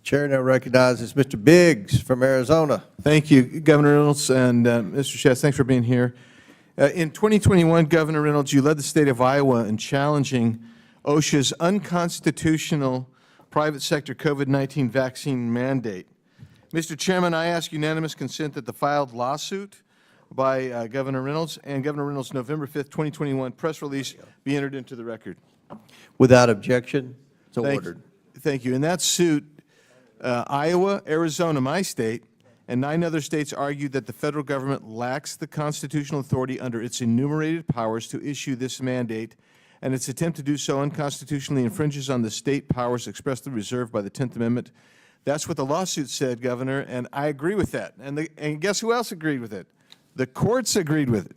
Chair now recognizes Mr. Biggs from Arizona. Thank you, Governor Reynolds and Mr. Schatz. Thanks for being here. In 2021, Governor Reynolds, you led the state of Iowa in challenging OSHA's unconstitutional private sector COVID-19 vaccine mandate. Mr. Chairman, I ask unanimous consent that the filed lawsuit by Governor Reynolds and Governor Reynolds' November 5th, 2021 press release be entered into the record. Without objection, so ordered. Thank you. In that suit, Iowa, Arizona, my state, and 9 other states argued that the federal government lacks the constitutional authority under its enumerated powers to issue this mandate, and its attempt to do so unconstitutionally infringes on the state powers expressly reserved by the 10th Amendment. That's what the lawsuit said, Governor, and I agree with that. And guess who else agreed with it? The courts agreed with it.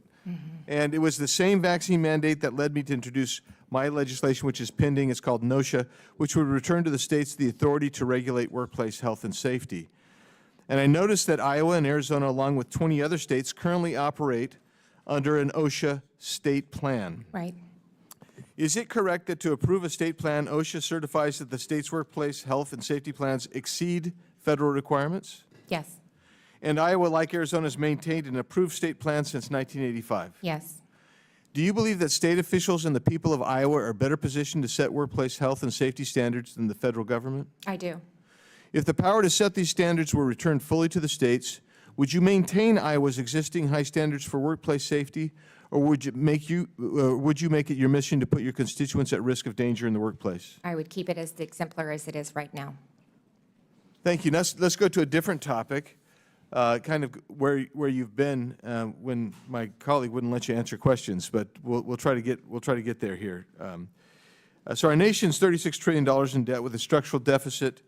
And it was the same vaccine mandate that led me to introduce my legislation, which is pending. It's called NOSHA, which would return to the states the authority to regulate workplace health and safety. And I noticed that Iowa and Arizona, along with 20 other states, currently operate under an OSHA state plan. Right. Is it correct that to approve a state plan, OSHA certifies that the state's workplace health and safety plans exceed federal requirements? Yes. And Iowa, like Arizona, has maintained an approved state plan since 1985. Yes. Do you believe that state officials and the people of Iowa are better positioned to set workplace health and safety standards than the federal government? I do. If the power to set these standards were returned fully to the states, would you maintain Iowa's existing high standards for workplace safety, or would you make it your mission to put your constituents at risk of danger in the workplace? I would keep it as exemplar as it is right now. Thank you. Let's go to a different topic, kind of where you've been when my colleague wouldn't let you answer questions, but we'll try to get there here. So our nation's $36 trillion in debt with a structural deficit.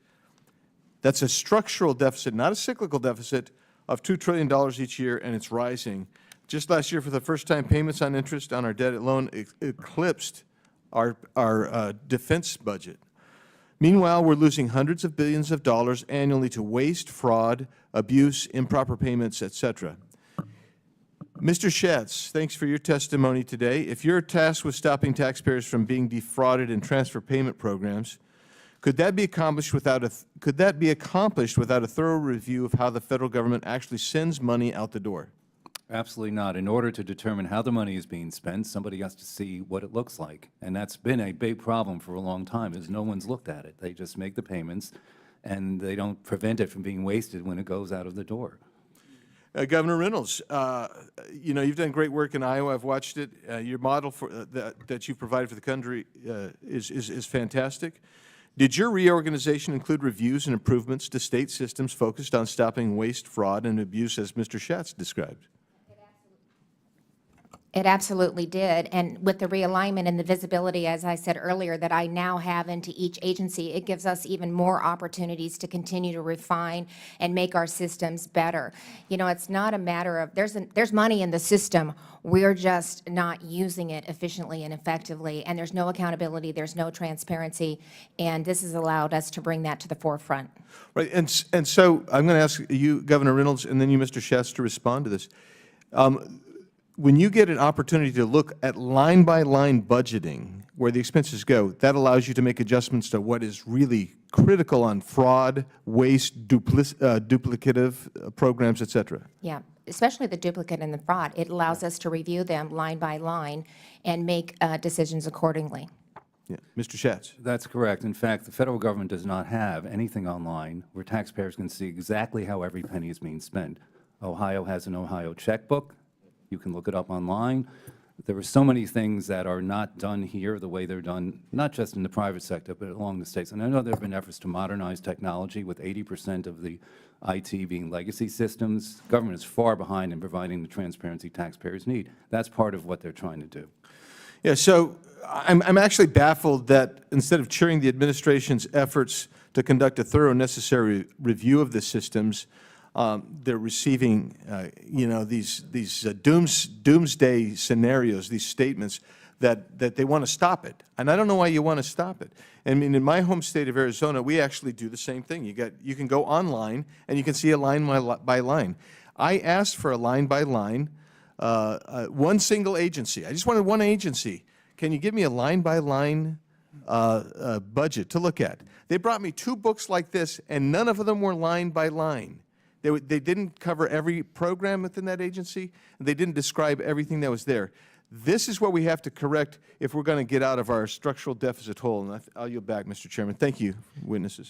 That's a structural deficit, not a cyclical deficit, of $2 trillion each year, and it's rising. Just last year, for the first time, payments on interest on our debt alone eclipsed our defense budget. Meanwhile, we're losing hundreds of billions of dollars annually to waste, fraud, abuse, improper payments, etc. Mr. Schatz, thanks for your testimony today. If you're tasked with stopping taxpayers from being defrauded in transfer payment programs, could that be accomplished without a thorough review of how the federal government actually sends money out the door? Absolutely not. In order to determine how the money is being spent, somebody has to see what it looks like. And that's been a big problem for a long time, is no one's looked at it. They just make the payments, and they don't prevent it from being wasted when it goes out of the door. Governor Reynolds, you know, you've done great work in Iowa. I've watched it. Your model for, that you've provided for the country is fantastic. Did your reorganization include reviews and improvements to state systems focused on stopping waste, fraud, and abuse, as Mr. Schatz described? It absolutely did. And with the realignment and the visibility, as I said earlier, that I now have into each agency, it gives us even more opportunities to continue to refine and make our systems better. You know, it's not a matter of, there's money in the system. We're just not using it efficiently and effectively. And there's no accountability, there's no transparency. And this has allowed us to bring that to the forefront. Right. And so I'm going to ask you, Governor Reynolds, and then you, Mr. Schatz, to respond to this. When you get an opportunity to look at line-by-line budgeting, where the expenses go, that allows you to make adjustments to what is really critical on fraud, waste, duplicative programs, et cetera. Yeah, especially the duplicate and the fraud. It allows us to review them line by line and make decisions accordingly. Yeah. Mr. Schatz. That's correct. In fact, the federal government does not have anything online where taxpayers can see exactly how every penny is being spent. Ohio has an Ohio checkbook. You can look it up online. There are so many things that are not done here the way they're done, not just in the private sector, but along the states. And I know there have been efforts to modernize technology with 80% of the IT being legacy systems. Government is far behind in providing the transparency taxpayers need. That's part of what they're trying to do. Yeah, so I'm actually baffled that instead of cheering the administration's efforts to conduct a thorough and necessary review of the systems, they're receiving, you know, these doomsday scenarios, these statements that they want to stop it. And I don't know why you want to stop it. I mean, in my home state of Arizona, we actually do the same thing. You can go online and you can see a line by line. I asked for a line by line, one single agency. I just wanted one agency. Can you give me a line by line budget to look at. They brought me 2 books like this, and none of them were line by line. They didn't cover every program within that agency, and they didn't describe everything that was there. This is what we have to correct if we're going to get out of our structural deficit hole. And I'll yield back, Mr. Chairman. Thank you, witnesses.